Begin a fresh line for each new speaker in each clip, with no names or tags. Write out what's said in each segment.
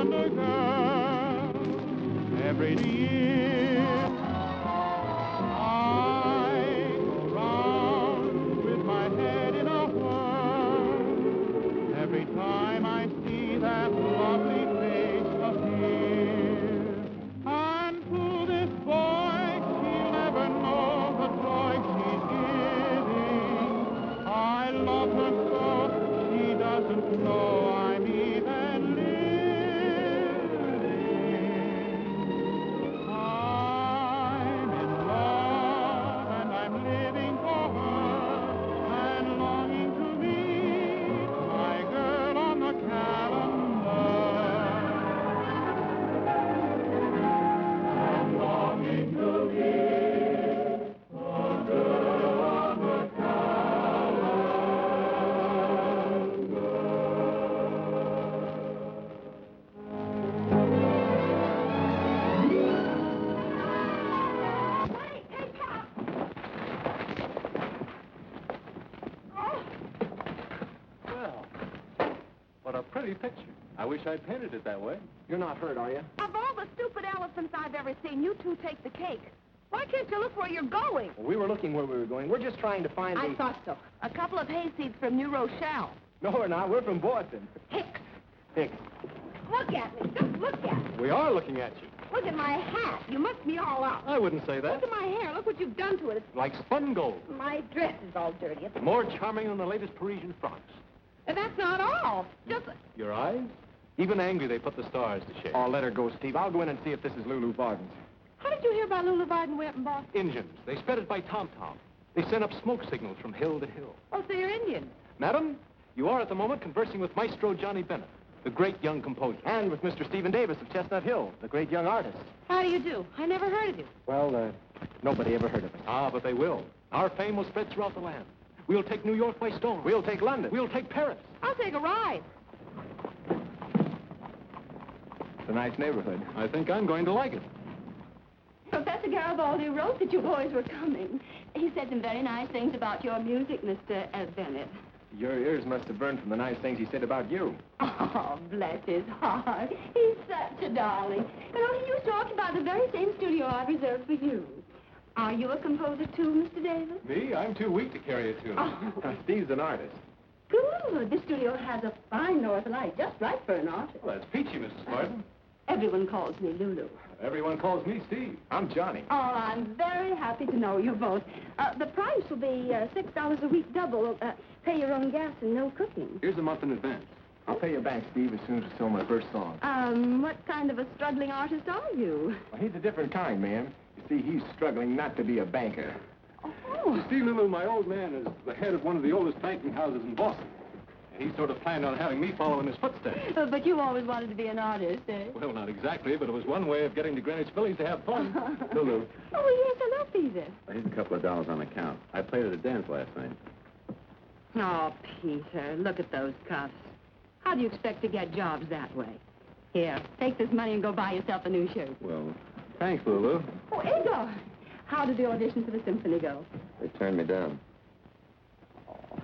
wonder girl. Every year I go round with my head in a whirl. Every time I see that lovely face appear. And to this boy, she'll never know the joy she's giving. I love her so, she doesn't know I'm even living. I'm in love and I'm living for her and longing to meet my girl on the calendar. I'm longing to meet the girl on the
Well, what a pretty picture. I wish I'd painted it that way.
You're not hurt, are you?
Of all the stupid elephants I've ever seen, you two take the cake. Why can't you look where you're going?
Well, we were looking where we were going. We're just trying to find
I thought so. A couple of hayseeds from New Rochelle.
No, we're not. We're from Boston.
Hicks,
Hicks.
look at me. Just look at me.
We are looking at you.
Look at my hat. You must be all up.
I wouldn't say that.
Look at my hair. Look what you've done to it.
Like spun gold.
My dress is all dirty.
More charming than the latest Parisian frocks.
And that's not all. Just...
Your eyes? Even angry, they put the stars to shame.
Oh, let her go, Steve. I'll go in and see if this is Lulu Varden's.
How did you hear about Lulu Varden way up in Boston?
Indians. They spread it by tom-tom. They sent up smoke signals from hill to hill.
Oh, so you're Indian.
Madam, you are at the moment conversing with Maestro Johnny Bennett, the great young composer.
And with Mr. Stephen Davis of Chestnut Hill, the great young artist.
How do you do? I never heard of you.
Well, nobody ever heard of us.
Ah, but they will. Our fame will spread throughout the land. We'll take New York by storm.
We'll take London.
We'll take Paris.
I'll take a ride.
It's a nice neighborhood.
I think I'm going to like it.
Professor Garibaldi wrote that you boys were coming. He said some very nice things about your music, Mr. Bennett.
Your ears must have burned from the nice things he said about you.
Oh, bless his heart. He's such a darling. You know, he used to occupy the very same studio I reserved for you. Are you a composer too, Mr. Davis?
Me? I'm too weak to carry a tune.
Oh,
Steve's an artist.
good. This studio has a fine north light, just right for an artist.
Well, that's peachy, Mrs. Martin.
Everyone calls me Lulu.
Everyone calls me Steve.
I'm Johnny.
Oh, I'm very happy to know you both. The price will be $6 a week double. Pay your own gas and no cooking.
Here's a month in advance.
I'll pay you back, Steve, as soon as we sell my first song.
What kind of a struggling artist are you?
Well, he's a different kind, ma'am. You see, he's struggling not to be a banker.
Oh.
You see, Lulu, my old man is the head of one of the oldest banking houses in Boston. And he sort of planned on having me follow in his footsteps.
But you always wanted to be an artist, eh?
Well, not exactly, but it was one way of getting to Greenwich Village to have fun. Lulu.
Oh, yes, hello, Peter.
Here's a couple of dollars on account. I played at a dance last night.
Oh, Peter, look at those cuffs. How do you expect to get jobs that way? Here, take this money and go buy yourself a new shirt.
Well, thanks, Lulu.
Oh, Igor, how did the audition for the symphony go?
They turned me down.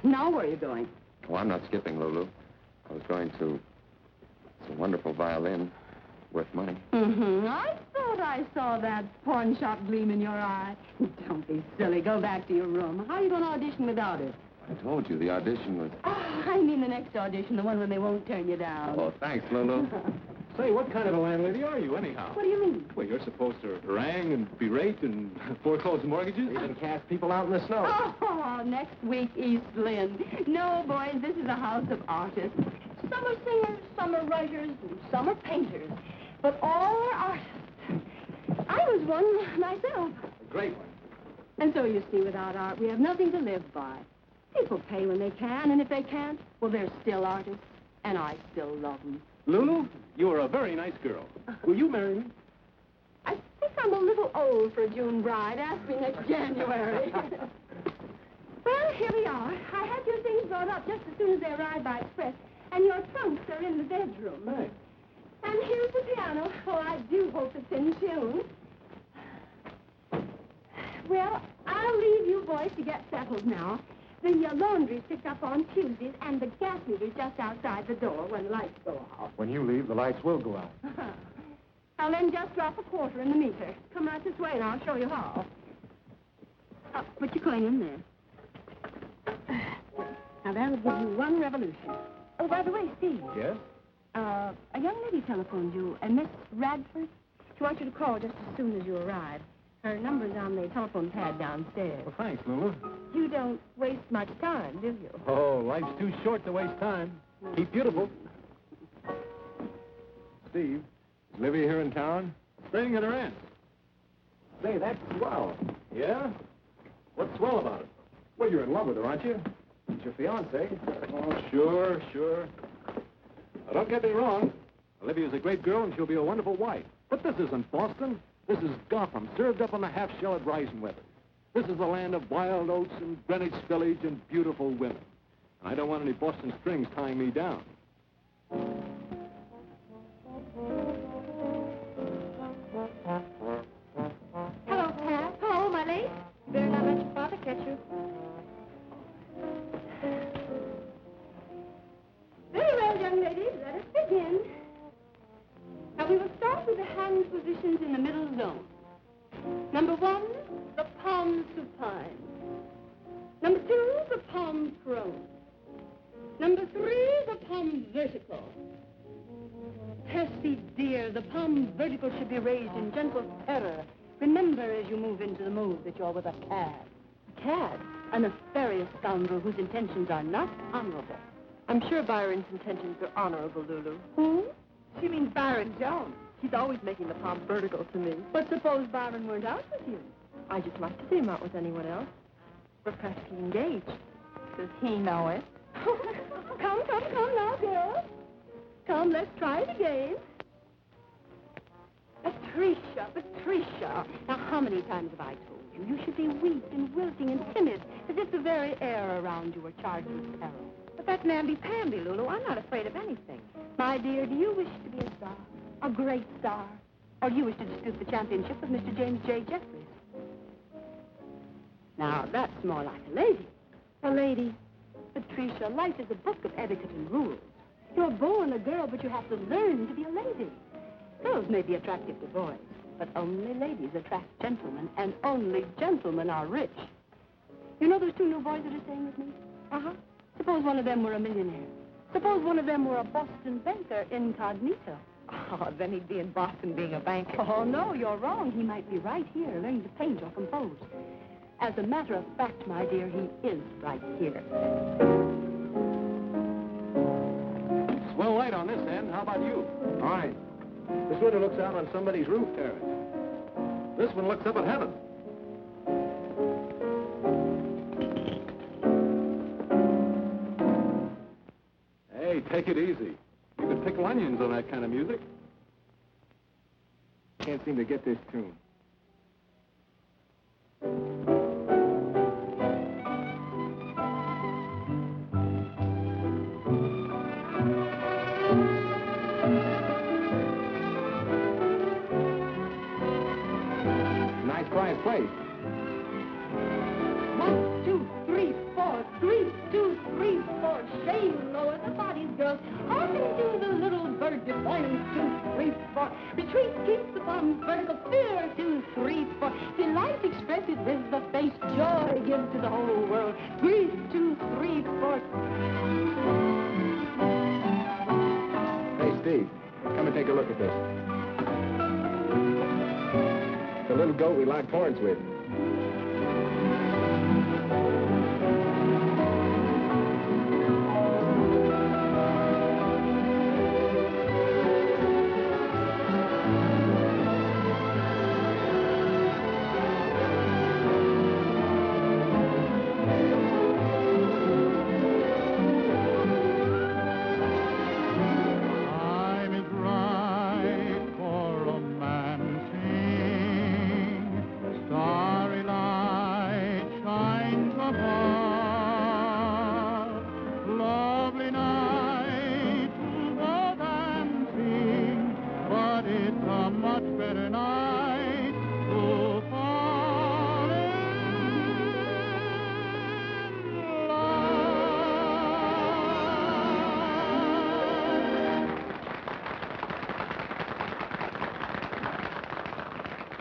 Now where are you going?
Oh, I'm not skipping, Lulu. I was going to... It's a wonderful violin. Worth money.
Mm-hmm. I thought I saw that pawn shop gleam in your eye. Don't be silly. Go back to your room. How are you going to audition without it?
I told you, the audition was...
Oh, I mean the next audition, the one when they won't turn you down.
Oh, thanks, Lulu.
Say, what kind of a landlady are you, anyhow?
What do you mean?
Well, you're supposed to harangue and berate and foreclose mortgages.
Even cast people out in the snow.
Oh, next week, East Lynn. No, boys, this is a house of artists. Some are singers, some are writers, and some are painters. But all are artists. I was one myself.
A great one.
And so, you see, without art, we have nothing to live by. People pay when they can, and if they can't, well, they're still artists, and I still love them.
Lulu, you are a very nice girl. Will you marry me?
I think I'm a little old for a June bride. Ask me next January. Well, here we are. I had your things brought up just as soon as they arrived by express, and your trunks are in the bedroom.
Thanks.
And here's the piano. Oh, I do hope it's in tune. Well, I'll leave you boys to get settled now.
The laundry's picked up on Tuesdays, and the gas meter's just outside the door when lights go out.
When you leave, the lights will go out.
I'll then just drop a quarter in the meter. Come right this way, and I'll show you how. Put your coin in there. Now, that'll give you one revolution. Oh, by the way, Steve.
Yes?
A young lady telephoned you, a Miss Radford. She wants you to call just as soon as you arrive. Her number's on the telephone pad downstairs.
Well, thanks, Lulu.
You don't waste much time, do you?
Oh, life's too short to waste time. Keep beautiful.
Steve, is Livy here in town?
Staying at her aunt's.
Say, that's swell.
Yeah? What's swell about it?
Well, you're in love with her, aren't you? It's your fiancée.
Oh, sure. Now, don't get me wrong. Olivia's a great girl, and she'll be a wonderful wife. But this isn't Boston. This is Gotham, served up on the half-shell at rising weather. This is the land of wild oats and Greenwich Village and beautiful women. I don't want any Boston strings tying me down.
Hello, Pat. Hello, my lady. You better not let your father catch you. Very well, young ladies. Let us begin. Now, we will start with the hand positions in the middle zone. Number 1, the palm supine. Number 2, the palm prone. Number 3, the palm vertical. Percy, dear, the palm vertical should be raised in gentle terror. Remember as you move into the move that you're with a cad. A cad? A nefarious scoundrel whose intentions are not honorable.
I'm sure Byron's intentions are honorable, Lulu.
Who?
She means Byron Jones. He's always making the palm vertical to me.
But suppose Byron weren't out with you.
I just like to see him out with anyone else. We're practically engaged.
Does he know it? Come now, girls. Come, let's try it again. Patricia. Now, how many times have I told you? You should be weak and wilting and timid, as if the very air around you were charged with peril.
But that's namby-pamby, Lulu. I'm not afraid of anything.
My dear, do you wish to be a star? A great star? Or do you wish to dispute the championship with Mr. James J. Jeffries? Now, that's more like a lady. A lady? Patricia, life is a book of etiquette and rules. You're born a girl, but you have to learn to be a lady. Girls may be attractive to boys, but only ladies attract gentlemen, and only gentlemen are rich. You know those 2 new boys that are staying with me? Uh-huh. Suppose one of them were a millionaire. Suppose one of them were a Boston banker incognito.
Oh, then he'd be in Boston being a banker.
Oh, no, you're wrong. He might be right here learning to paint or compose. As a matter of fact, my dear, he is right here.
Swell light on this end. How about you?
All right. This window looks out on somebody's roof terrace.
This one looks up at heaven. Hey, take it easy. You could pickle onions on that kind of music.
Can't seem to get this tune. Nice quiet place.
1, 2, 3, 4. 3, 2, 3, 4. Shame lower the bodies, girls. Hearken to the little bird defining. 2, 3, 4. Retreat keeps the palm vertical. Fear. 2, 3, 4. Delight expresses with the face. Joy gives to the whole world. Grief. 2, 3, 4.
Hey, Steve, come and take a look at this. The little goat we locked horns with.
Time is right for romancing. Stars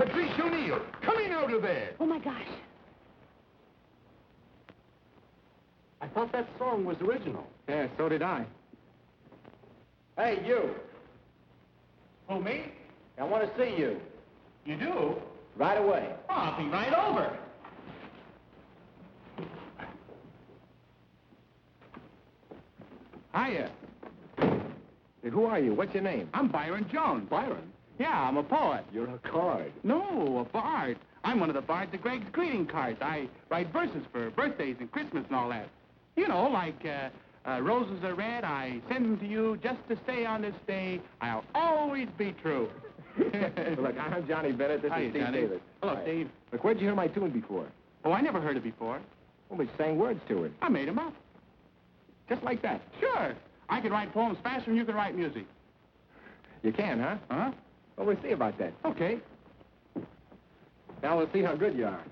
Patrice O'Neill, coming out of there.
Oh, my gosh.
I thought that song was original.
Yeah, so did I. Hey, you.
Who, me?
I want to see you.
You do?
Right away.
Oh, I'll be right over.
Hiya. Hey, who are you? What's your name?
I'm Byron Jones.
Byron,
Yeah, I'm a poet.
you're a card.
No, a bard. I'm one of the bards of Greg's greeting cards. I write verses for birthdays and Christmas and all that. You know, like, roses are red, I send them to you just to say on this day, I'll always be true.
Look, I'm Johnny Bennett. This
Hiya,
is Steve
Johnny.
Davis.
Hello,
Hi.
Steve.
Look, where'd you hear my tune before?
Oh, I never heard it before.
Well, we sang words to it.
I made them up.
Just like that.
Sure. I can write poems faster than you can write music.
You can, huh?
Huh?
Well, we'll see about that.
Okay.
Now we'll see how good you are.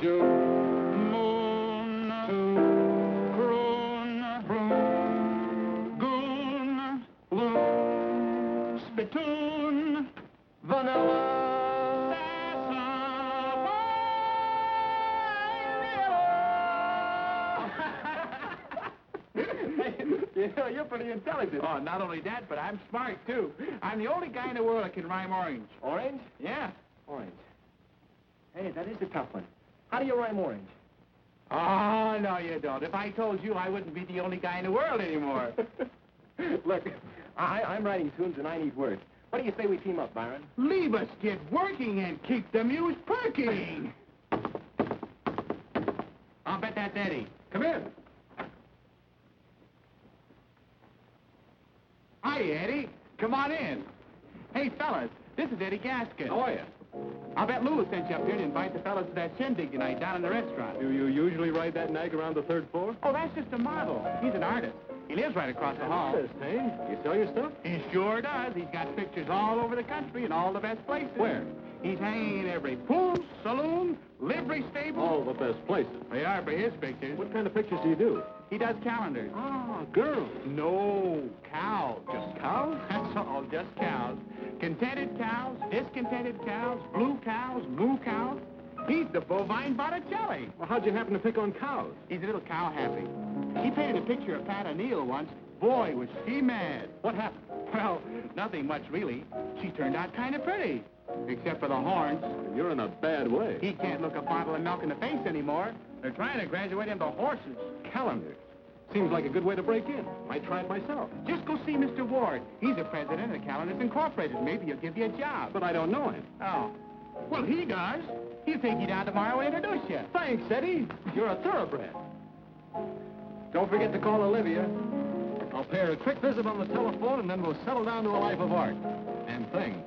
June, moon, croon, goon, loon, spittoon,
Vanilla. You know, you're pretty intelligent.
Oh, not only that, but I'm smart, too. I'm the only guy in the world that can rhyme orange.
Orange?
Yeah.
Orange. Hey, that is a tough one. How do you rhyme orange?
Oh, no, you don't. If I told you, I wouldn't be the only guy in the world anymore.
Look, I'm writing tunes and I need words. What do you say we team up, Byron?
Leave us get working and keep the muse perking. I'll bet that's Eddie.
Come in.
Hi, Eddie. Come on in. Hey, fellas, this is Eddie Gaskin.
How are you?
I'll bet Lula sent you up here to invite the fellas to that shindig tonight down in the restaurant.
Do you usually ride that nag around the third floor?
Oh, that's just a model. He's an artist. He lives right across the hall.
Artist, hey? You sell your stuff?
He sure does. He's got pictures all over the country in all the best places.
Where?
He's hanging in every pool, saloon, livery stable.
All the best places.
They are for his pictures.
What kind of pictures do you do?
He does calendars.
Ah, girls.
No, cows.
Just cows?
That's all, just cows. Contented cows, discontented cows, blue cows, moo cows. He's the bovine Botticelli.
Well, how'd you happen to pick on cows?
He's a little cow happy. He painted a picture of Pat O'Neill once. Boy, was she mad.
What happened?
Well, nothing much really. She turned out kind of pretty. Except for the horns.
You're in a bad way.
He can't look a bottle of milk in the face anymore. They're trying to graduate him to horses.
Calendars. Seems like a good way to break in. Might try it myself.
Just go see Mr. Ward. He's the president of Calendars Incorporated. Maybe he'll give you a job.
But I don't know him.
Oh. Well, he does. He'll take you down tomorrow and introduce you.
Thanks, Eddie. You're a thoroughbred. Don't forget to call Olivia. I'll pay her a quick visit on the telephone, and then we'll settle down to a life of art and things.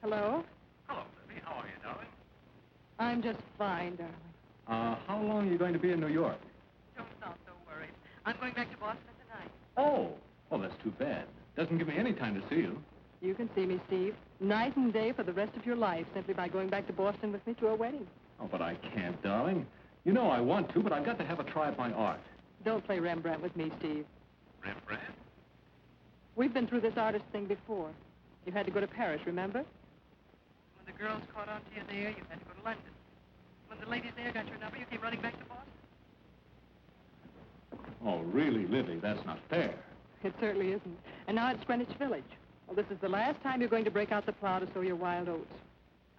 Hello?
Hello, Libby. How are you, darling?
I'm just fine, darling.
How long are you going to be in New York?
Don't sound so worried. I'm going back to Boston tonight.
Oh, well, that's too bad. Doesn't give me any time to see you.
You can see me, Steve, night and day for the rest of your life, simply by going back to Boston with me to our wedding.
Oh, but I can't, darling. You know I want to, but I've got to have a try at my art.
Don't play Rembrandt with me, Steve.
Rembrandt?
We've been through this artist thing before. You had to go to Paris, remember? When the girls caught on to you there, you had to go to London. When the ladies there got your number, you came running back to Boston.
Oh, really, Libby, that's not fair.
It certainly isn't. And now it's Greenwich Village. Well, this is the last time you're going to break out the plow to sow your wild oats.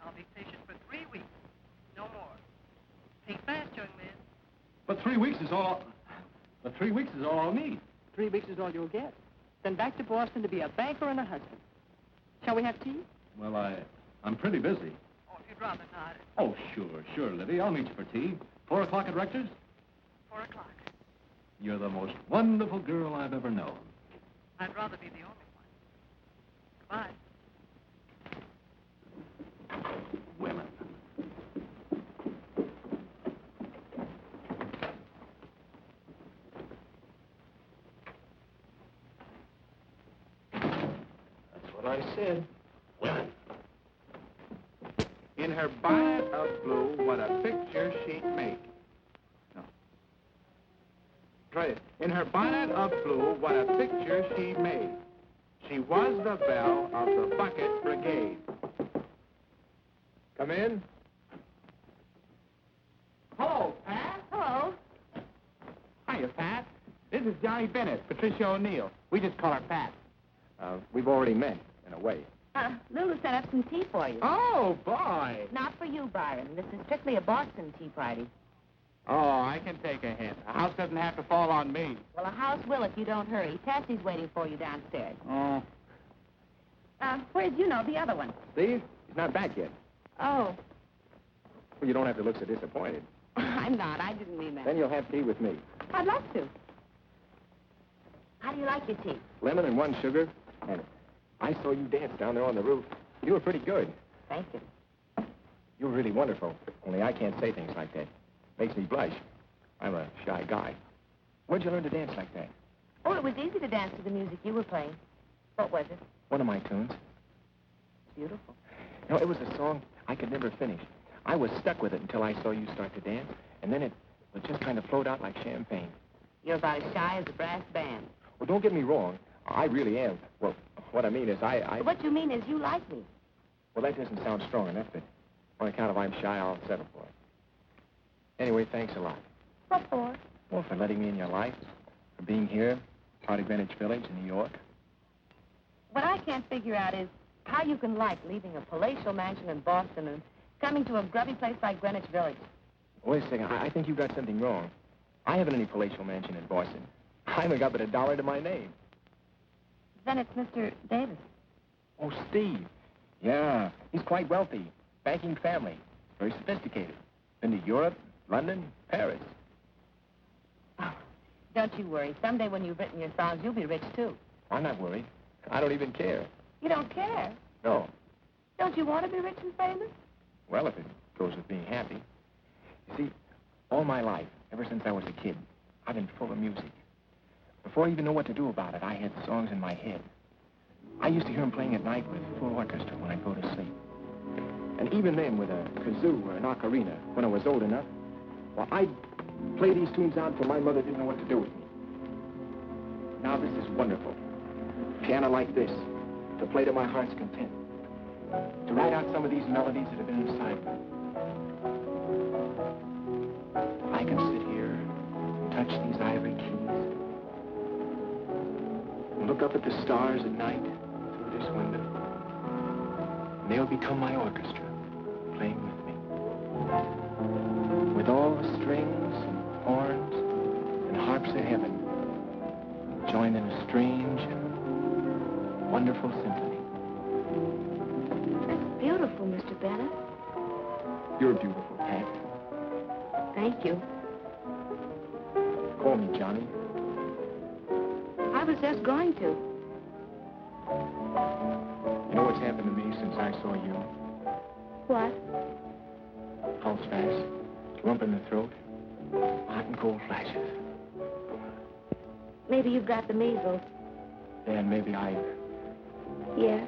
I'll be patient for 3 weeks. No more. Think fast, young man.
But 3 weeks is all... But 3 weeks is all I'll need.
3 weeks is all you'll get. Then back to Boston to be a banker and a husband. Shall we have tea?
Well, I'm pretty busy.
Oh, if you'd rather not.
Oh, sure, Libby. I'll meet you for tea. 4 o'clock at Rector's?
4 o'clock.
You're the most wonderful girl I've ever known.
I'd rather be the only one. Goodbye.
Women. That's what I said. Women.
In her bonnet of blue, what a picture she'd make. No.
Try it.
In her bonnet of blue, what a picture she made. She was the belle of the Bucket Brigade.
Come in.
Hello, Pat.
Hello.
Hiya, Pat. This is Johnny Bennett, Patricia O'Neill. We just call her Pat.
We've already met, in a way.
Lulu sent up some tea for you.
Oh, boy.
Not for you, Byron. This is strictly a Boston tea party.
Oh, I can take a hint. A house doesn't have to fall on me.
Well, a house will if you don't hurry. Tassie's waiting for you downstairs.
Oh.
Where'd you know the other one?
Steve, he's not back yet.
Oh,
Well, you don't have to look so disappointed.
I'm not. I didn't mean that.
Then you'll have tea with me.
I'd love to. How do you like your tea?
Lemon and 1 sugar. And I saw you dance down there on the roof. You were pretty good.
Thank you.
You were really wonderful. Only I can't say things like that. Makes me blush. I'm a shy guy. Where'd you learn to dance like that?
Oh, it was easy to dance to the music you were playing. What was it?
One of my tunes.
Beautiful.
No, it was a song I could never finish. I was stuck with it until I saw you start to dance, and then it would just kind of float out like champagne.
You're about as shy as a brass band.
Well, don't get me wrong. I really am. Well, what I mean is
What you mean is you like me.
Well, that doesn't sound strong enough, but on account of I'm shy, I'll settle for it. Anyway, thanks a lot.
What for?
Well, for letting me in your life, for being here, part of Greenwich Village in New York.
What I can't figure out is how you can like leaving a palatial mansion in Boston and coming to a grubby place like Greenwich Village.
Wait a second. I think you've got something wrong. I haven't any palatial mansion in Boston. I haven't got but $1 to my name.
Then it's Mr. Davis.
Oh, Steve. Yeah, he's quite wealthy. Banking family. Very sophisticated. Been to Europe, London, Paris.
Oh, don't you worry. Someday when you've written your songs, you'll be rich, too.
I'm not worried. I don't even care.
You don't care?
No.
Don't you want to be rich and famous?
Well, if it goes with being happy. You see, all my life, ever since I was a kid, I've been full of music. Before I even know what to do about it, I had songs in my head. I used to hear them playing at night with full orchestra when I'd go to sleep. And even then, with a kazoo or an ocarina, when I was old enough, well, I'd play these tunes out till my mother didn't know what to do with me. Now, this is wonderful. Piano like this, to play to my heart's content. To write out some of these melodies that have been inside me. I can sit here and touch these ivory keys and look up at the stars at night through this window. And they'll become my orchestra, playing with me. With all the strings and horns and harps of heaven, joined in a strange and wonderful symphony.
Beautiful, Mr. Bennett.
You're beautiful, Pat.
Thank you.
Call me Johnny.
I was just going to.
You know what's happened to me since I saw you?
What?
Pulse fast, lump in the throat, hot and cold flashes.
Maybe you've got the measles.
Then maybe I...
Yes.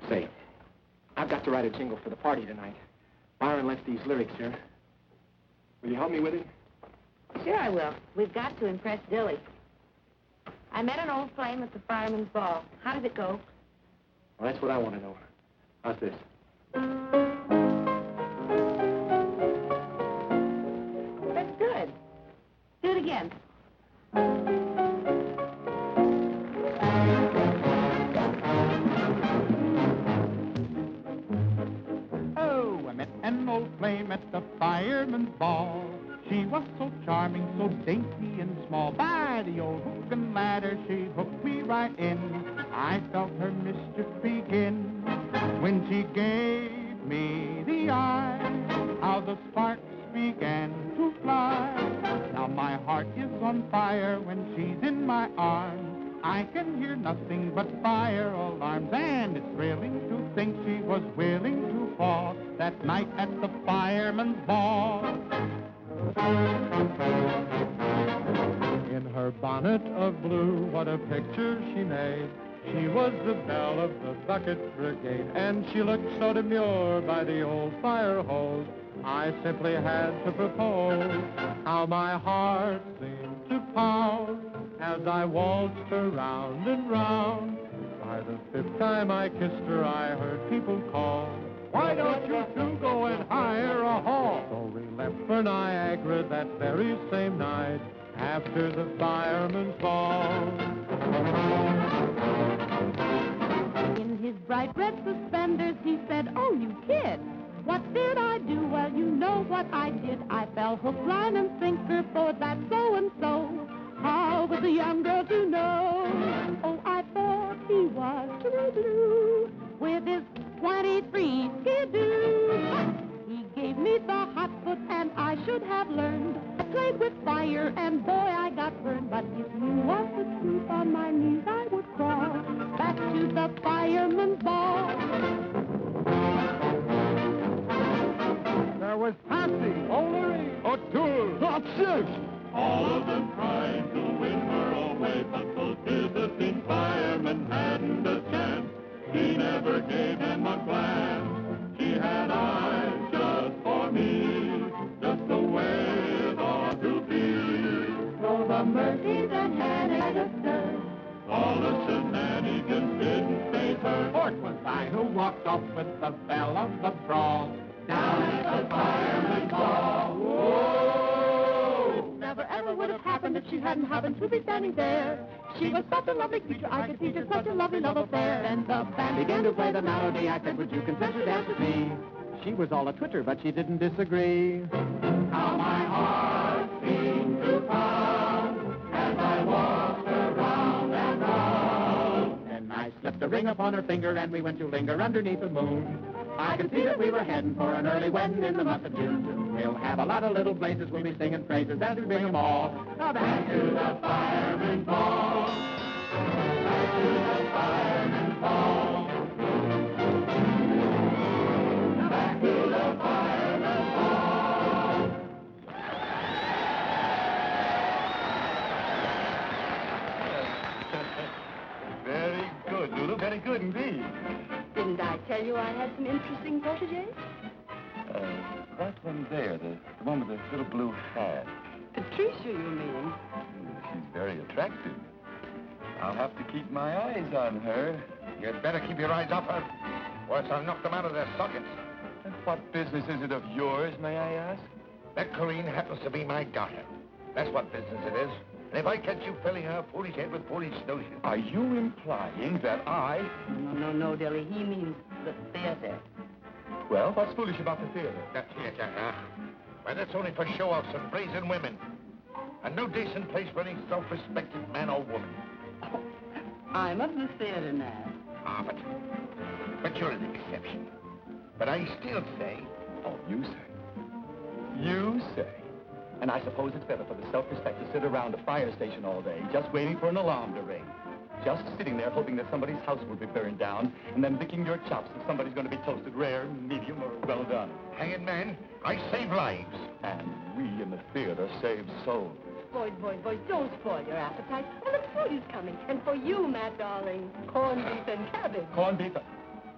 Say, I've got to write a jingle for the party tonight. Byron left these lyrics here. Will you help me with it?
Sure I will. We've got to impress Dilly. I met an old flame at the fireman's ball. How did it go?
Well, that's what I want to know. How's this?
That's good. Do it again.
Oh, I met an old flame at the fireman's ball. She was so charming, so dainty and small. By the old hook and ladder, she hooked me right in. I felt her mischief begin when she gave me the eye. How the sparks began to fly. Now my heart is on fire when she's in my arms. I can hear nothing but fire alarms, and it's thrilling to think she was willing to fall that night at the fireman's ball. In her bonnet of blue, what a picture she made. She was the belle of the bucket brigade, and she looked so demure by the old fire hose. I simply had to propose. How my heart seemed to pound as I waltzed her round and round. By the fifth time I kissed her, I heard people call, "Why don't you two go and hire a hall?" So we left for Niagara that very same night after the fireman's ball.
In his bright red suspenders, he said, "Oh, you kid, what did I do?" "Well, you know what I did. I fell hook, line, and sinker for that so-and-so. How was a young girl to know? Oh, I thought he was blue with his 23 skidoo. He gave me the hot foot, and I should have learned. I played with fire, and boy, I got burned. But if you want the truth, on my knees I would crawl back to the fireman's ball."
There was Patsy, O'Leary, O'Toole, Six. All of them tried to win her away, but those Byzantine firemen hadn't a chance. She never gave him a glance. She had eyes just for me, just the way it ought to be. So the Murphys and Hannah, all the shenanigans didn't faze her. For it was I who walked off with the belle of the brawl, down at the fireman's ball. Whoa!
Never ever would have happened if she hadn't happened to be standing there. She was such a lovely creature, I could see just such a lovely love affair. And the band began to play the melody. I said, "Would you consent to dance with me?"
She was all a twitter, but she didn't disagree. How my heart seemed to pound as I walked her round and round. And I slipped a ring upon her finger, and we went to linger underneath the moon. I could see that we were heading for an early wedding in the month of June. We'll have a lot of little blazes, we'll be singing praises as we bring them all. Now back to the fireman's ball. Back to the fireman's ball. Back to the fireman's ball.
Very good, Lulu. Very good indeed.
Didn't I tell you I had some interesting protégés?
That one there, the one with the little blue hat.
Patricia, you mean?
She's very attractive. I'll have to keep my eyes on her.
You'd better keep your eyes off her, or else I'll knock them out of their sockets.
And what business is it of yours, may I ask?
That Corrine happens to be my daughter. That's what business it is. And if I catch you filling her foolish head with foolish snowshoes...
Are you implying that I...
No, Dilly. He means the theater.
Well, what's foolish about the theater?
The theater, huh? Why, that's only for show-offs and brazen women. And no decent place for any self-respecting man or woman.
I'm of the theater now.
Ah, but you're an exception. But I still say...
Oh, you say? You say? And I suppose it's better for the self-respect to sit around a fire station all day, just waiting for an alarm to ring. Just sitting there hoping that somebody's house will be burned down, and then licking your chops if somebody's going to be toasted rare, medium, or well done.
Hang it, man. I save lives.
And we in the theater save souls.
Boys, don't spoil your appetite. Well, the food is coming. And for you, Matt, darling, corned beef and cabbage.
Corned beef.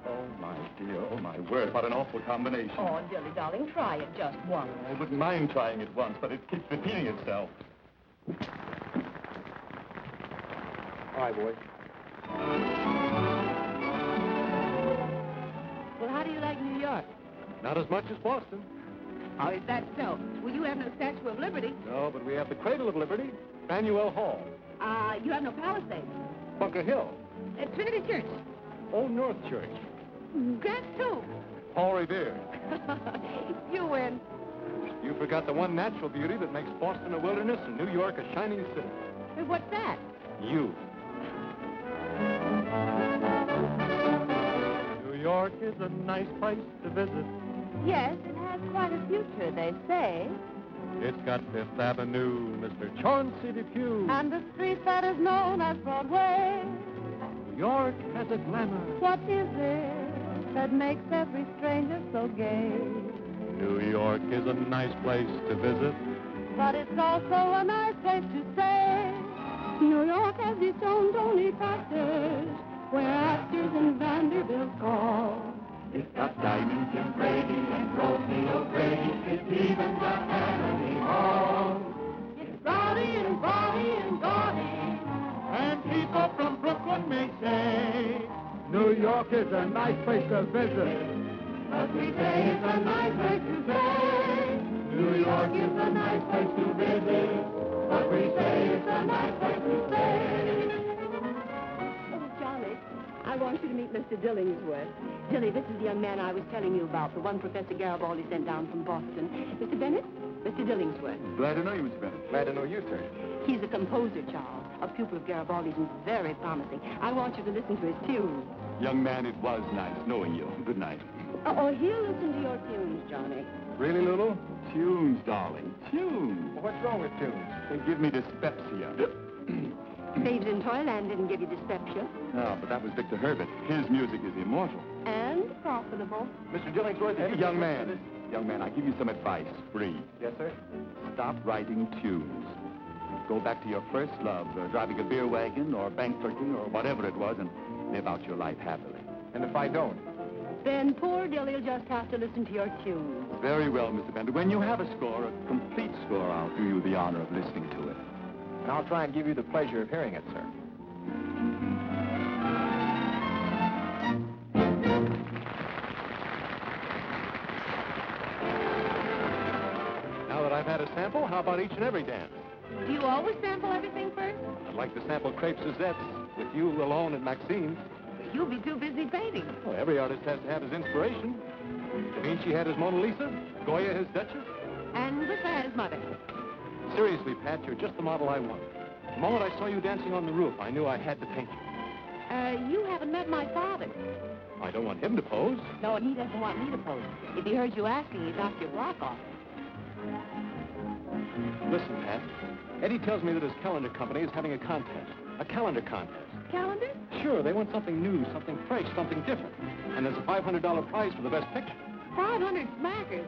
Oh, my dear, oh, my word, what an awful combination.
Oh, Dilly, darling, try it just once.
I wouldn't mind trying it once, but it keeps repeating itself. All right, boys.
Well, how do you like New York?
Not as much as Boston.
Oh, is that so? Well, you have no Statue of Liberty.
No, but we have the Cradle of Liberty, Faneuil Hall,
You have no Palisades.
Bunker Hill,
Trinity Church.
Old North Church,
Grant's Tomb.
Paul Revere.
You win.
You forgot the one natural beauty that makes Boston a wilderness and New York a shining city.
What's that?
You.
New York is a nice place to visit.
Yes, it has quite a future, they say.
It's got Fifth Avenue, Mr. Chauncey Depew.
And the street that is known as Broadway.
New York has a glamour.
What is it that makes every stranger so gay?
New York is a nice place to visit.
But it's also a nice place to stay. New York has its own lonely factors.
where Astor's and Vanderbilts call.
It's got diamonds and Brady and Rosie O'Grady. It's even got Tammany Hall.
It's rowdy and bawdy and gaudy.
And people from Brooklyn may say,
New York is a nice place to visit.
but we say it's a nice place to stay. New York is a nice place to visit, but we say it's a nice place to stay.
Oh, Johnny, I want you to meet Mr. Dillingsworth. Dilly, this is the young man I was telling you about, the one Professor Garibaldi sent down from Boston. Mr. Bennett, Mr. Dillingsworth.
Glad to know you, Mr. Bennett. Glad to know you, sir.
He's a composer, Charles, a pupil of Garibaldi's and very promising. I want you to listen to his tunes.
Young man, it was nice knowing you. Good night.
Oh, he'll listen to your tunes, Johnny.
Really, Lulu? Tunes, darling. Tunes.
Well, what's wrong with tunes?
They give me dyspepsia.
Babes in Toyland didn't give you dyspepsia.
No, but that was Victor Herbert. His music is immortal.
And profitable.
Mr. Dillingsworth,
Young man, I give you some advice, free.
Yes, sir?
Stop writing tunes. Go back to your first love, driving a beer wagon or bank clerking or whatever it was, and live out your life happily.
And if I don't?
Then poor Dilly'll just have to listen to your tunes.
Very well, Mr. Bender. When you have a score, a complete score, I'll do you the honor of listening to it.
And I'll try and give you the pleasure of hearing it, sir.
Now that I've had a sample, how about each and every dance?
Do you always sample everything first?
I'd like to sample Crepe Suzette's with you alone at Maxine's.
You'll be too busy painting.
Well, every artist has to have his inspiration. Da Vinci had his Mona Lisa, Goya his Duchess.
And Whistler his mother.
Seriously, Pat, you're just the model I want. The moment I saw you dancing on the roof, I knew I had to paint you.
You haven't met my father.
I don't want him to pose.
No, and he doesn't want me to pose. If he heard you asking, he'd knock your block off.
Listen, Pat, Eddie tells me that his calendar company is having a contest. A calendar contest.
Calendar?
Sure, they want something new, something fresh, something different. And there's a $500 prize for the best picture.
500 smackers.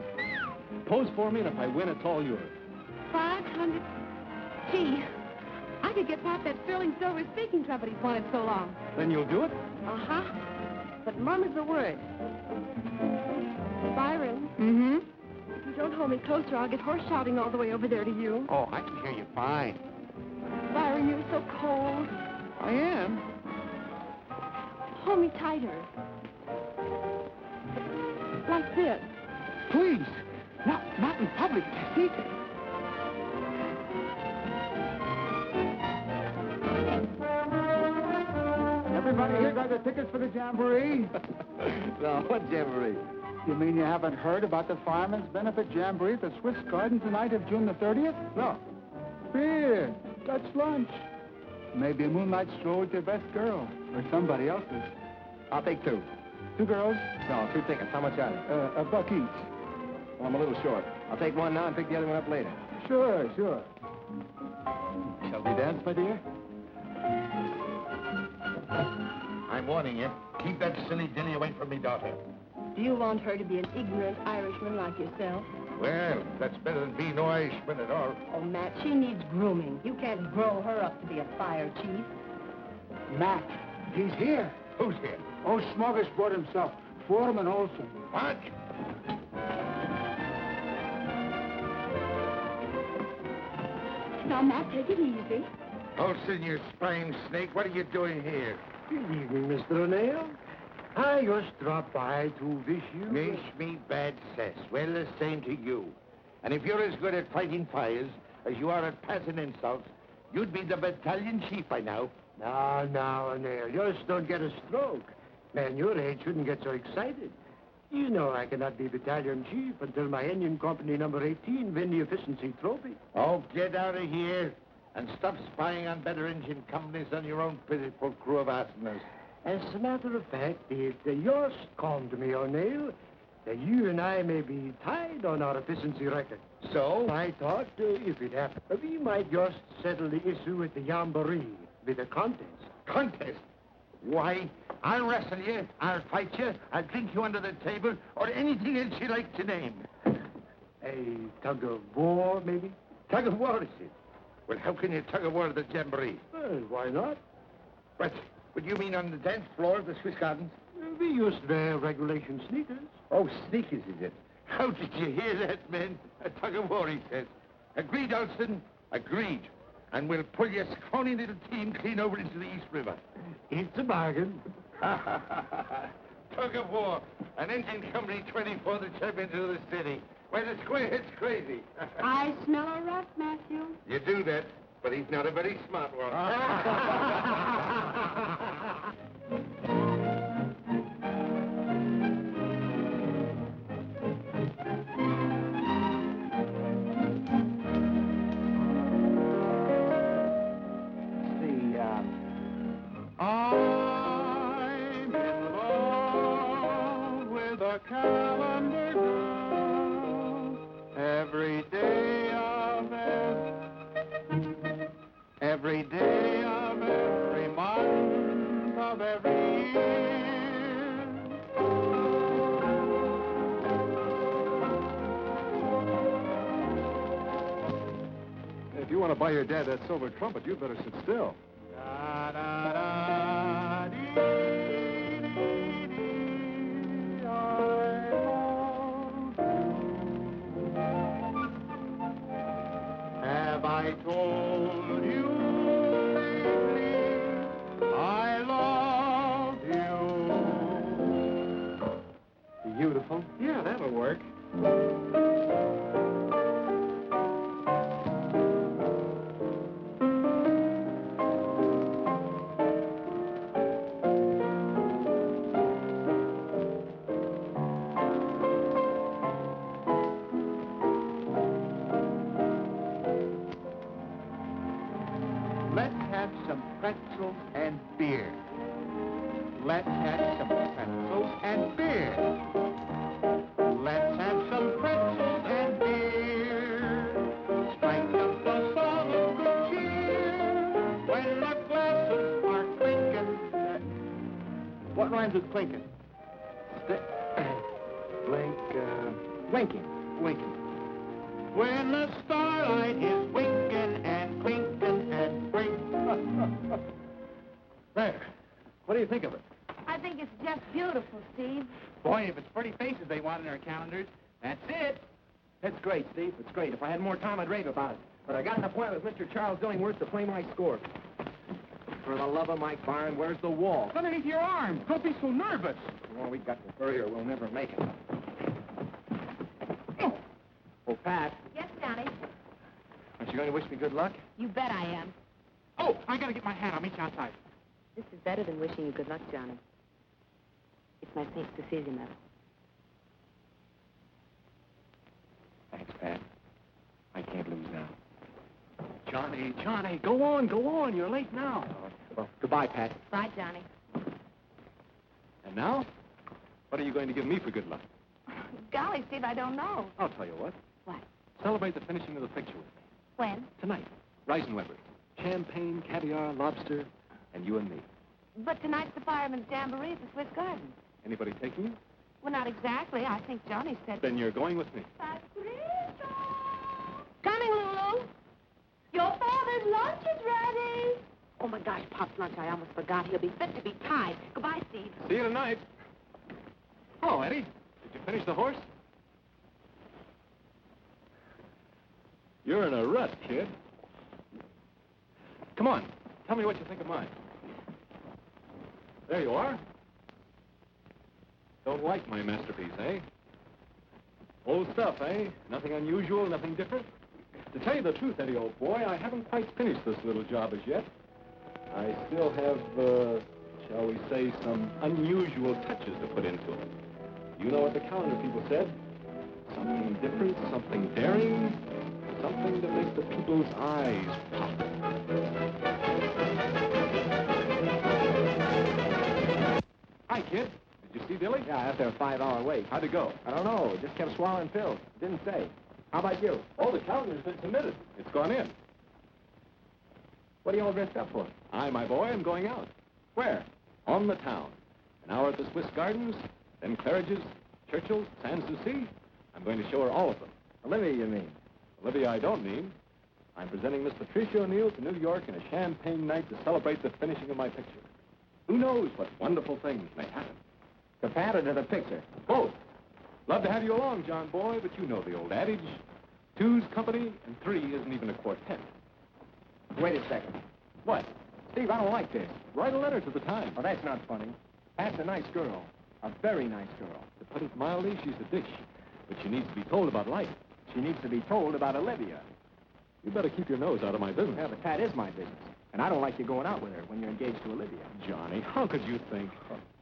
Pose for me, and if I win, it's all yours.
500. Gee, I could get Pop that sterling silver speaking trumpet he's wanted so long.
Then you'll do it?
Uh-huh. But murmurs the word. Byron.
Mm-hmm.
If you don't hold me closer, I'll get horse shouting all the way over there to you.
Oh, I can hear you fine.
Byron, you're so cold.
I am.
Hold me tighter. Like this.
Please. Not in public, Tessie.
Everybody here got the tickets for the jamboree?
No, what jamboree?
You mean you haven't heard about the Fireman's Benefit Jamboree at the Swiss Garden tonight of June the 30th?
No.
Beer, Dutch lunch. Maybe a moonlight stroll with your best girl, or somebody else's.
I'll take two.
2 girls,
No, 2 tickets. How much are they?
$1 each.
Well, I'm a little short. I'll take one now and pick the other one up later.
Sure, sure.
Shall we dance, my dear?
I'm warning you. Keep that silly dilly away from me, daughter.
Do you want her to be an ignorant Irishman like yourself?
Well, that's better than being no Irishman at all.
Oh, Matt, she needs grooming. You can't grow her up to be a fire chief.
Matt, he's here.
Who's here?
Oh, Smorgasbord himself, Foreman Olson.
What?
Now, Matt, take it easy.
Olson, you spine snake, what are you doing here?
Good evening, Mr. O'Neill. I just dropped by to wish you...
Wish me bad cess. Well, the same to you. And if you're as good at fighting fires as you are at passing insults, you'd be the battalion chief by now.
Now, O'Neill, just don't get a stroke. Man your age shouldn't get so excited. You know I cannot be battalion chief until my engine company number 18 win the efficiency trophy.
Oh, get out of here and stop spying on better engine companies than your own pitiful crew of arsenals.
As a matter of fact, it just come to me, O'Neill, that you and I may be tied on our efficiency record. So I thought, if it happened, we might just settle the issue with the Jamboree, with a contest.
Contest? Why, I'll wrestle you, I'll fight you, I'll drink you under the table, or anything else you like to name.
A tug of war, maybe?
Tug of war, is it? Well, how can you tug of war at the Jamboree?
Well, why not?
But What do you mean on the dance floor of the Swiss Gardens?
We used their regulation sneakers.
Oh, sneakers, is it? How did you hear that, men? A tug of war, he says. Agreed, Alston? Agreed. And we'll pull your scrawny little team clean over into the East River.
It's a bargain.
Tug of war. An engine company 24 the champions of the city. Why, the squarehead's crazy.
I smell a rat, Matthew.
You do that, but he's not a very smart one.
I'm in love with a calendar girl. Every day of every month of every year.
If you want to buy your dad that silver trumpet, you'd better sit still.
Da, da, da, dee, dee, dee, I love you. Have I told you lately I love you?
Beautiful.
Yeah, that'll work.
Let's have some pretzels and beer. Let's have some pretzels and beer. Let's have some pretzels and beer. Strike up a song of good cheer when the glasses are clinking. What rhymes with clinking?
Winking.
Winking. When the starlight is winking and clinking and blinking.
There. What do you think of it?
I think it's just beautiful, Steve.
Boy, if it's pretty faces they want in their calendars, that's it. That's great, Steve. It's great. If I had more time, I'd rave about it. But I got an appointment with Mr. Charles Dillingworth to play my score. For the love of Mike Byron, where's the wall?
It's underneath your arm. Don't be so nervous.
Well, we got to hurry or we'll never make it. Oh, Pat,
Yes, Johnny.
aren't you going to wish me good luck?
You bet I am.
Oh, I gotta get my hat. I'll meet you outside.
This is better than wishing you good luck, Johnny. It's my St. Cecilia medal.
Thanks, Pat. I can't lose now.
Johnny, go on. You're late now.
Well, goodbye, Pat.
Bye, Johnny.
And now? What are you going to give me for good luck?
Golly, Steve, I don't know.
I'll tell you what.
What?
Celebrate the finishing of the picture with me.
When?
Tonight. Reisenweber. Champagne, caviar, lobster, and you and me.
But tonight's the Fireman's Jamboree at the Swiss Gardens.
Anybody taking you?
Well, not exactly. I think Johnny said...
Then you're going with me.
Patricia!
Coming, Lulu.
Your father's lunch is ready.
Oh, my gosh, Pop's lunch. I almost forgot. He'll be fit to be tied. Goodbye, Steve.
See you tonight. Oh, Eddie, did you finish the horse? You're in a rut, kid. Come on, tell me what you think of mine. There you are. Don't like my masterpiece, eh? Old stuff, eh? Nothing unusual, nothing different? To tell you the truth, Eddie, old boy, I haven't quite finished this little job as yet. I still have, shall we say, some unusual touches to put into it. You know what the calendar people said? Something different, something daring, something to make the people's eyes pop. Hi, kid. Did you see Billy?
Yeah, after a 5-hour wait.
How'd it go?
I don't know. Just kept swallowing pills. Didn't say. How about you?
Oh, the calendar's been submitted. It's gone in.
What are you all dressed up for?
I, my boy, am going out. Where? On the town. An hour at the Swiss Gardens, then Claridge's, Churchill's, Sans Souci. I'm going to show her all of them.
Olivia, you mean?
Olivia, I don't mean. I'm presenting Miss Patricia O'Neill to New York in a champagne night to celebrate the finishing of my picture. Who knows what wonderful things may happen?
To Pat or to the picture?
Both. Love to have you along, John boy, but you know the old adage. Two's company, and three isn't even a quartet.
Wait a second.
What?
Steve, I don't like this.
Write a letter to the Times.
Oh, that's not funny. Pat's a nice girl. A very nice girl.
To put it mildly, she's a dish. But she needs to be told about life.
She needs to be told about Olivia.
You better keep your nose out of my business.
Yeah, but Pat is my business. And I don't like you going out with her when you're engaged to Olivia.
Johnny, how could you think?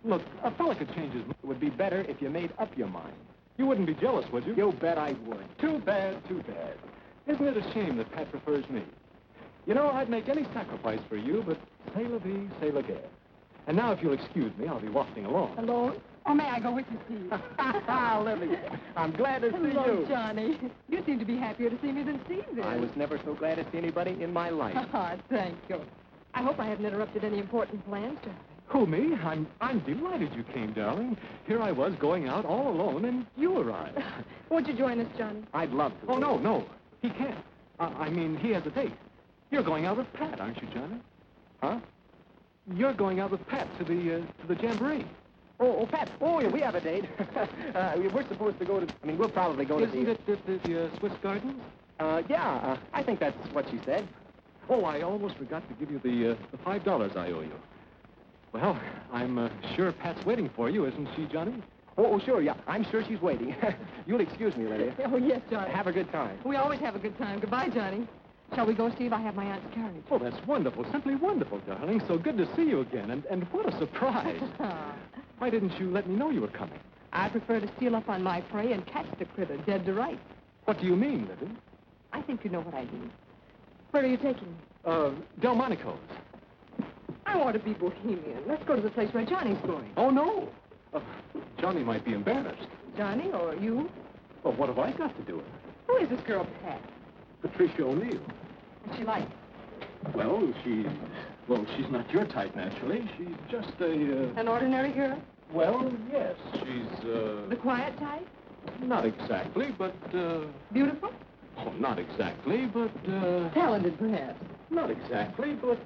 Look, a fella could change his mind.
It would be better if you made up your mind.
You wouldn't be jealous, would you?
You bet I would.
Too bad, too bad. Isn't it a shame that Pat prefers me? You know, I'd make any sacrifice for you, but c'est la vie, c'est la guerre. And now, if you'll excuse me, I'll be wafting along.
Hello? Or may I go with you, Steve?
Olivia, I'm glad to see
Hello,
you.
Johnny. You seem to be happier to see me than Steve is.
I was never so glad to see anybody in my life.
Thank you. I hope I haven't interrupted any important plans, darling.
Who, me? I'm delighted you came, darling. Here I was going out all alone, and you arrived.
Won't you join us, Johnny?
I'd love to.
Oh, no. He can't. I mean, he has a date. You're going out with Pat, aren't you, Johnny? Huh? You're going out with Pat to the jamboree.
Oh, Pat. Oh, yeah, we have a date. We're supposed to go to... I mean, we'll probably go to
Isn't it the Swiss Gardens?
Yeah, I think that's what she said.
Oh, I almost forgot to give you the $5 I owe you. Well, I'm sure Pat's waiting for you, isn't she, Johnny?
Oh, sure, yeah. I'm sure she's waiting. You'll excuse me, Lydia.
Oh, yes, Johnny.
Have a good time.
We always have a good time. Goodbye, Johnny. Shall we go, Steve? I have my aunt's carriage.
Oh, that's wonderful. Simply wonderful, darling. So good to see you again. And what a surprise. Why didn't you let me know you were coming?
I prefer to steal up on my prey and catch the critter dead to rights.
What do you mean, Libby?
I think you know what I mean. Where are you taking me?
Delmonico's.
I want to be bohemian. Let's go to the place where Johnny's going.
Oh, no. Johnny might be embarrassed.
Johnny or you?
Well, what have I got to do with it?
Who is this girl, Pat?
Patricia O'Neill.
What's she like?
Well, she's not your type, naturally. She's just
An ordinary girl?
Well, yes. She's,
The quiet type?
Not exactly, but,
Beautiful?
Oh, not exactly, but,
Talented, perhaps.
Not exactly, but,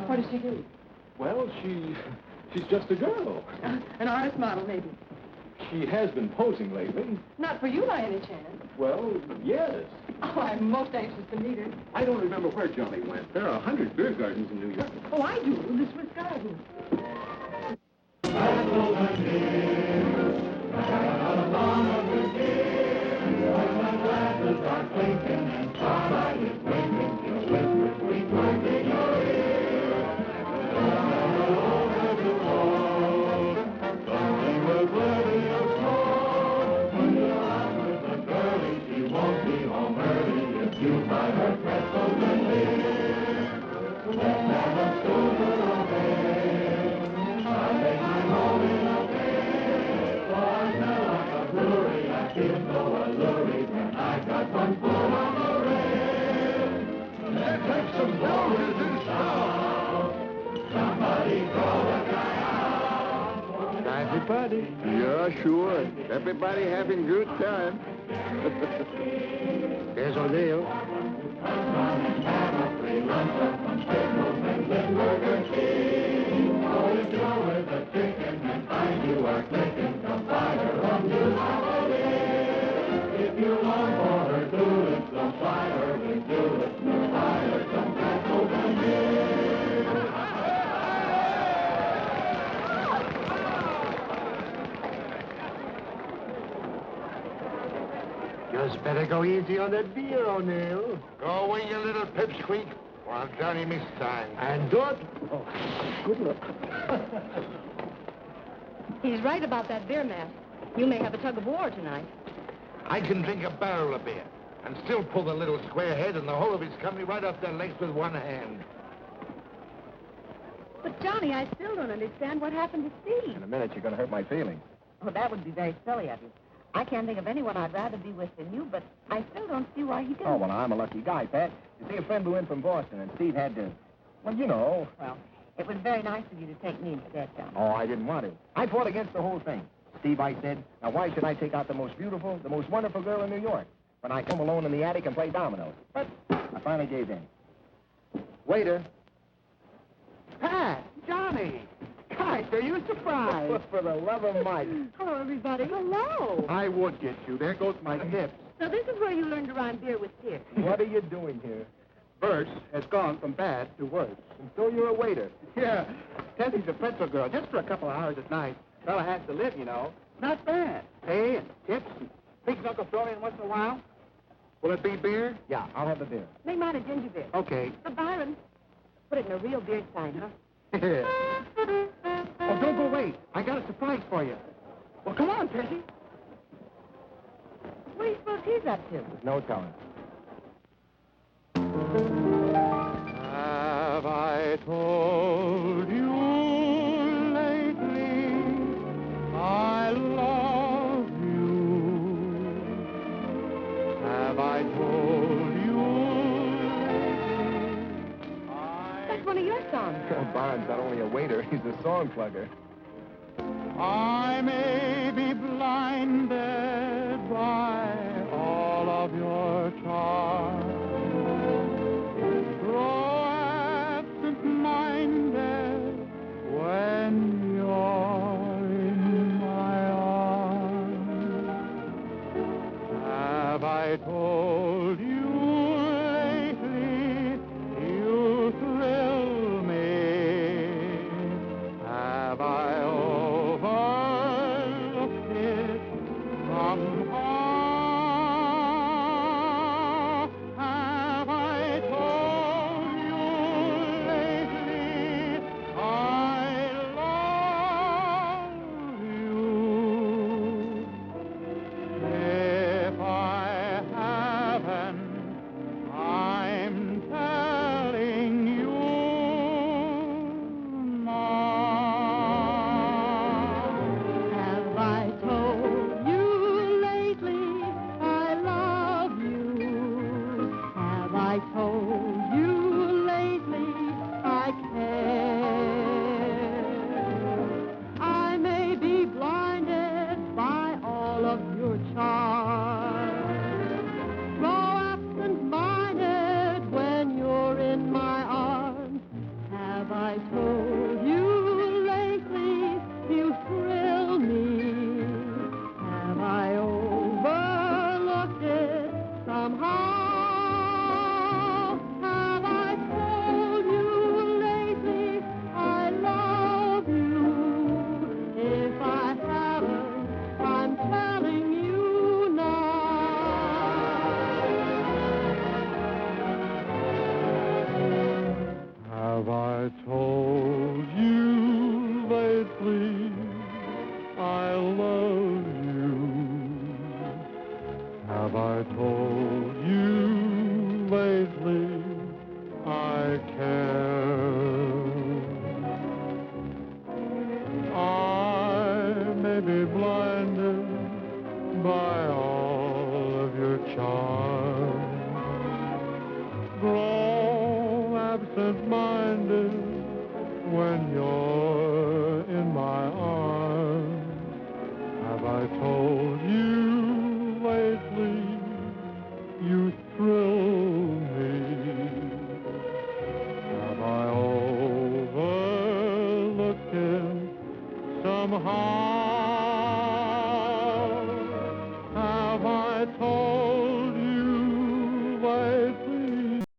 What does she do?
Well, she's just a girl.
An artist model, maybe.
She has been posing lately.
Not for you by any chance.
Well, yes.
Oh, I'm most anxious to meet her.
I don't remember where Johnny went. There are 100 beer gardens in New York.
Oh, I do. The Swiss Gardens.
Party? Yeah, sure. Everybody having good time.
There's O'Neill. Just better go easy on that beer, O'Neill.
Go away, you little pipsqueak, while Johnny misses time.
And don't... Oh, good luck.
He's right about that beer mask. You may have a tug of war tonight.
I can drink a barrel of beer and still pull the little square head and the whole of his company right off their legs with one hand.
But, Johnny, I still don't understand what happened to Steve.
In a minute, you're going to hurt my feelings.
Oh, that would be very silly of you. I can't think of anyone I'd rather be with than you, but I still don't see why he didn't.
Oh, well, I'm a lucky guy, Pat. You see, a friend blew in from Boston, and Steve had to... Well, you know.
Well, it was very nice of you to take me instead, Johnny.
Oh, I didn't want to. I fought against the whole thing. Steve, I said, now why should I take out the most beautiful, the most wonderful girl in New York when I come alone in the attic and play dominoes? But I finally gave in. Waiter.
Pat, Johnny. Gosh, are you surprised?
For the love of Mike.
Hello, everybody. Hello.
I would get you. There goes my tips.
So this is where you learn to rhyme beer with beer.
What are you doing here?
Verse has gone from bad to worse.
And so you're a waiter.
Yeah. Tessie's a pretzel girl just for a couple of hours at night. Fella has to live, you know. Not bad. Pay and tips and big knuckle thrown in once in a while. Will it be beer?
Yeah, I'll have the beer.
Make mine a ginger beer.
Okay.
But Byron, put it in a real beer sign, huh?
Oh, don't go away. I got a surprise for you. Well, come on, Tessie.
What do you suppose he's up to?
There's no telling.
Have I told you lately I love you? Have I told you
That's one of your songs.
Byron's not only a waiter, he's a song plugger.
I may be blinded by all of your charms, grow absent-minded when you're in my arms. Have I told you lately you thrill me? Have I overlooked it somehow? Have I told you lately I love you? If I haven't, I'm telling you now. Have I told you lately I love you? Have I told you lately I care? I may be blinded by all of your charms, grow absent-minded when you're in my arms. Have I told you lately you thrill me? Have I overlooked it somehow? Have I told you lately I love you? If I haven't, I'm telling you now. Have I told you lately I love you? Have I told you lately I care? I may be blinded by all of your charms, grow absent-minded when you're in my arms. Have I told you lately you thrill me? Have I overlooked it somehow?